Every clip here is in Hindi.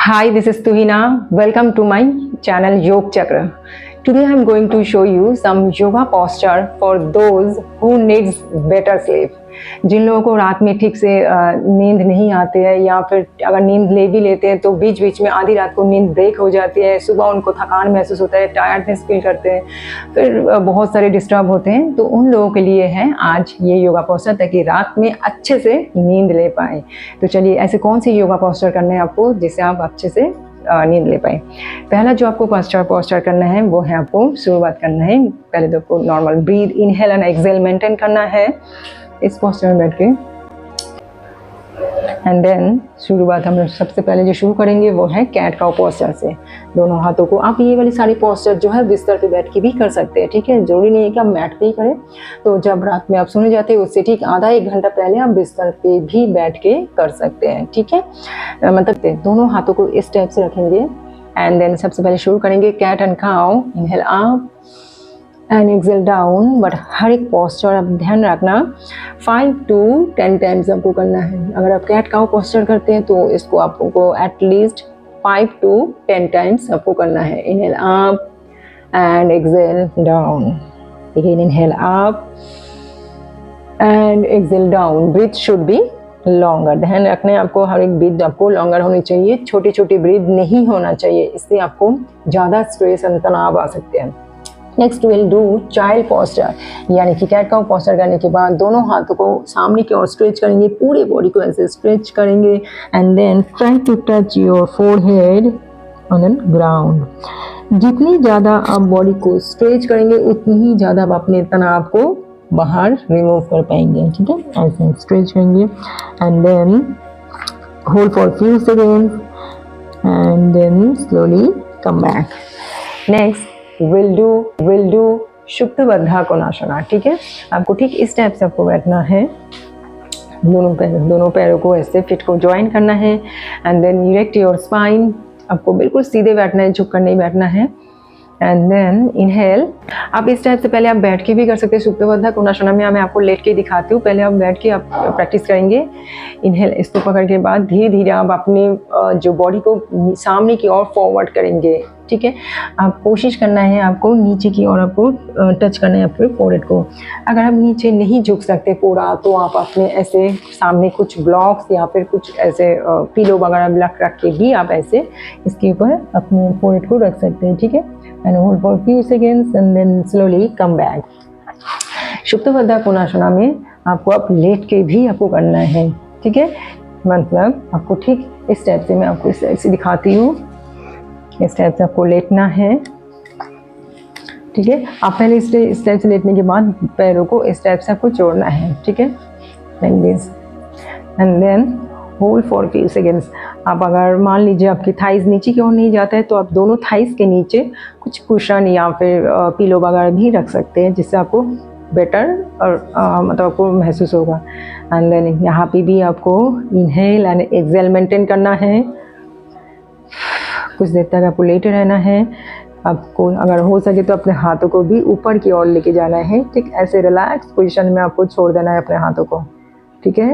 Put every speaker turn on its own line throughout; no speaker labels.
Hi, this is Tuhina. Welcome to my channel Yog Chakra. Today I am going to show you some yoga posture for those who needs better sleep. जिन लोगों को रात में ठीक से नींद नहीं आती है या फिर अगर नींद ले भी लेते हैं तो बीच बीच में आधी रात को नींद ब्रेक हो जाती है, सुबह उनको थकान महसूस होता है, टायर्डनेस फील करते हैं, फिर बहुत सारे डिस्टर्ब होते हैं, तो उन लोगों के लिए है आज ये योगा पोस्चर ताकि रात में अच्छे से नींद ले पाएँ। तो चलिए ऐसे कौन से योगा पोस्चर करने हैं आपको जिससे आप अच्छे से नींद ले पाए। पहला जो आपको पोस्चर करना है वो है, आपको शुरुआत करना है, पहले तो आपको normal breath inhale and exhale maintain करना है इस पोस्चर में बैठ के। एंड देन शुरुआत हम सबसे पहले जो शुरू करेंगे वो है कैट काउ पोस्चर से। दोनों हाथों को आप ये वाली सारी पोस्चर जो है बिस्तर पे बैठ के भी कर सकते हैं, ठीक है, जरूरी नहीं है कि आप मैट पे ही करें। तो जब रात में आप सोने जाते हैं उससे ठीक आधा एक घंटा पहले आप बिस्तर पे भी बैठ के कर सकते हैं, ठीक है। मतलब दोनों हाथों को इस टाइप से रखेंगे एंड देन सबसे पहले शुरू करेंगे cat and cow. Inhale up and exhale down, but हर एक पोस्चर आप ध्यान रखना 5 to 10 टाइम्स आपको करना है। अगर आप कैट काउ पोस्चर करते हैं तो इसको आपको एटलीस्ट 5 to 10 टाइम्स आपको करना है। Inhale up and exhale down, again inhale up and exhale down. Breath should be longer, ध्यान रखना है आपको हर एक ब्रीथ आपको लॉन्गर होनी चाहिए, छोटी छोटी ब्रीथ नहीं होना चाहिए, इससे आपको ज़्यादा स्ट्रेस और तनाव आ सकते हैं। Next will do child posture, यानी कि कैट काउ पोस्चर करने के बाद दोनों हाथों को सामने की ओर स्ट्रेच करेंगे, पूरे बॉडी को ऐसे स्ट्रेच करेंगे and then try to touch your forehead on the ground. जितनी ज़्यादा आप बॉडी को स्ट्रेच करेंगे उतनी ही ज़्यादा आप अपने तनाव को बाहर रिमूव कर पाएंगे, ठीक है। ऐसे स्ट्रेच करेंगे and then hold for few seconds and then slowly come back. Next will do शुक्तबद्धा कोणासना, ठीक है। आपको ठीक इस टाइप से आपको बैठना है, दोनों पैरों को ऐसे फिट को ज्वाइन करना है and then erect your spine. आपको बिल्कुल सीधे बैठना है, झुक कर नहीं बैठना है। एंड देन इनहेल, आप इस टाइप से पहले आप बैठ के भी कर सकते हैं। शुक्तबद्धा कोणासना में मैं आपको लेट के दिखाती हूँ, पहले आप बैठ के आप प्रैक्टिस करेंगे। इनहेल इसको पकड़ के बाद धीरे धीरे आप अपने जो बॉडी को सामने की ओर फॉरवर्ड करेंगे, ठीक है। आप कोशिश करना है आपको नीचे की ओर आपको टच करना है आपके फोरहेड को। अगर आप नीचे नहीं झुक सकते पूरा तो आप अपने ऐसे सामने कुछ ब्लॉक्स या फिर कुछ ऐसे पिलो वगैरह रख के भी आप ऐसे इसके ऊपर अपने फोरहेड को रख सकते हैं, ठीक है। And hold for few seconds and then slowly come back. शुक्तबद्धा कोणासना में आपको आप लेट के भी आपको करना है, ठीक है। मतलब आपको ठीक इस टाइप से मैं आपको इस टाइप से दिखाती हूँ, इस टाइप से आपको लेटना है, ठीक है। आप पहले इस टाइप से लेटने के बाद पैरों को इस टाइप से आपको जोड़ना है, ठीक है, like this and then hold for few seconds. आप अगर मान लीजिए आपकी थाइज नीचे की ओर नहीं जाता है तो आप दोनों थाइज के नीचे कुछ कुशन या फिर पिलो वगैरह भी रख सकते हैं, जिससे आपको बेटर और मतलब आपको महसूस होगा। एंड देन यहाँ पे भी आपको इनहेल एंड एक्सहेल मेंटेन करना है, कुछ देर तक आपको लेटे रहना है। आपको अगर हो सके तो अपने हाथों को भी ऊपर की ओर लेके जाना है, ठीक, ऐसे रिलैक्स पोजीशन में आपको छोड़ देना है अपने हाथों को, ठीक है।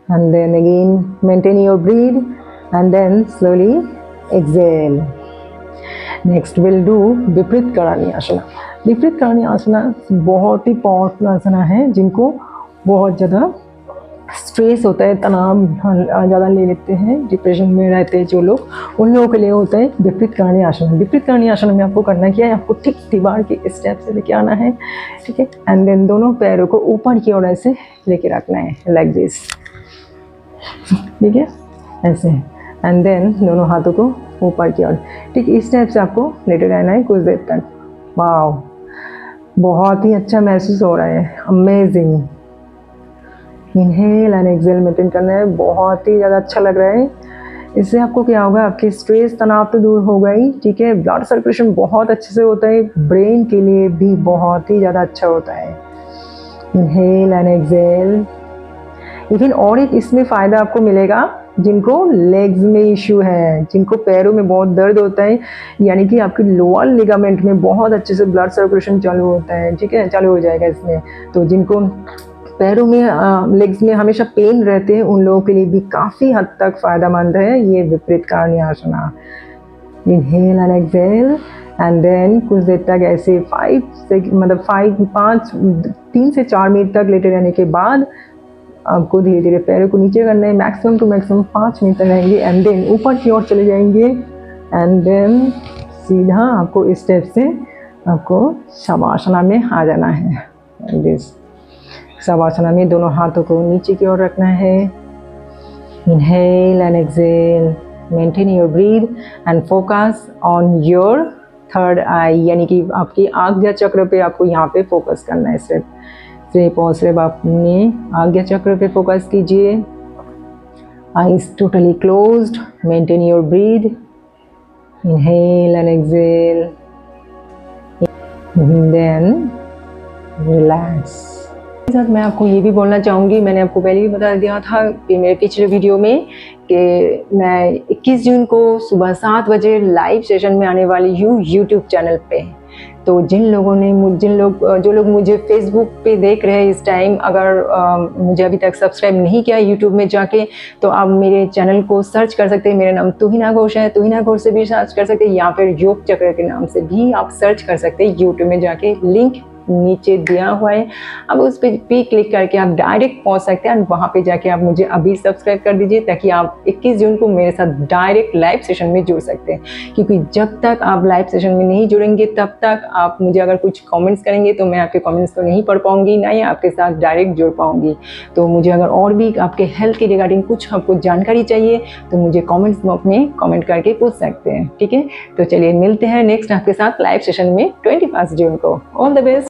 And then again maintain your breath and then slowly exhale. Next will do Viparita Karani आसना। विपरीत करणी आसना बहुत ही पावरफुल आसना है, जिनको बहुत ज़्यादा स्ट्रेस होता है, तनाव ज़्यादा ले लेते हैं, डिप्रेशन में रहते हैं जो लोग, उन लोगों के लिए होता है विपरीत करणी आसन। विपरीत करणी आसन में आपको करना क्या है, आपको ठीक दीवार के इस टाइप से लेके आना है, ठीक है। एंड देन दोनों पैरों को ऊपर की ओर ऐसे लेके रखना है, लाइक दिस, ठीक है, ऐसे। एंड देन दोनों हाथों को ऊपर की ओर, ठीक इस टाइप से आपको लेटे रहना है कुछ देर तक। वाह, बहुत ही अच्छा महसूस हो रहा है, amazing. Inhale and exhale maintain करना है, बहुत ही ज़्यादा अच्छा लग रहा है। इससे आपको क्या होगा, आपके स्ट्रेस तनाव तो दूर होगा ही, ठीक है। ब्लड सर्कुलेशन बहुत अच्छे से होता है, ब्रेन के लिए भी बहुत ही ज़्यादा अच्छा होता है। Inhale and exhale. लेकिन और एक इसमें फ़ायदा आपको मिलेगा जिनको लेग्स में इश्यू है, जिनको पैरों में बहुत दर्द होता है, यानी कि आपकी लोअर लिगामेंट में बहुत अच्छे से ब्लड सर्कुलेशन चालू होता है, ठीक है, चालू हो जाएगा इसमें। तो जिनको पैरों में लेग्स में हमेशा पेन रहते हैं उन लोगों के लिए भी काफ़ी हद तक फ़ायदेमंद है ये विपरीत कारण्यासना। Inhale and exhale and then कुछ देर तक ऐसे 3 से 4 मिनट तक लेटे रहने के बाद आपको धीरे धीरे पैरों को नीचे करना है। मैक्सिमम टू मैक्सिमम 5 मिनट तक रहेंगे एंड देन ऊपर की ओर चले जाएंगे एंड देन सीधा आपको इस स्टेप से आपको शवासना में आ जाना है। दिस शवासना में दोनों हाथों को नीचे की ओर रखना है। Inhale and exhale, maintain your breath and focus on your third eye, यानी कि आपकी आज्ञा चक्र पे आपको यहाँ पे फोकस करना है। सिर्फ और सिर्फ अपने आज्ञा चक्र पे फोकस कीजिए। Eyes totally closed, maintain your breath, inhale and exhale, then relax. साथ मैं आपको ये भी बोलना चाहूँगी, मैंने आपको पहले भी बता दिया था कि मेरे पिछले वीडियो में कि मैं 21 जून को सुबह 7 बजे लाइव सेशन में आने वाली हूँ यूट्यूब चैनल पे। तो जो लोग मुझे फेसबुक पे देख रहे हैं इस टाइम, अगर मुझे अभी तक सब्सक्राइब नहीं किया यूट्यूब में जाके, तो आप मेरे चैनल को सर्च कर सकते हैं। मेरा नाम तुहिना घोष है, तुहिना घोष से भी सर्च कर सकते हैं या फिर योग चक्र के नाम से भी आप सर्च कर सकते हैं यूट्यूब में जाके। लिंक नीचे दिया हुआ है, अब उस पर भी क्लिक करके आप डायरेक्ट पहुंच सकते हैं और वहाँ पे जाके आप मुझे अभी सब्सक्राइब कर दीजिए ताकि आप 21 जून को मेरे साथ डायरेक्ट लाइव सेशन में जुड़ सकते हैं। क्योंकि जब तक आप लाइव सेशन में नहीं जुड़ेंगे तब तक आप मुझे अगर कुछ कमेंट्स करेंगे तो मैं आपके कमेंट्स को नहीं पढ़ पाऊंगी, ना ही आपके साथ डायरेक्ट जुड़ पाऊंगी। तो मुझे अगर और भी आपके हेल्थ के रिगार्डिंग कुछ आपको जानकारी चाहिए तो मुझे कॉमेंट्स बॉक्स में कॉमेंट करके पूछ सकते हैं, ठीक है। तो चलिए मिलते हैं नेक्स्ट आपके साथ लाइव सेशन में 21 जून को। All the best.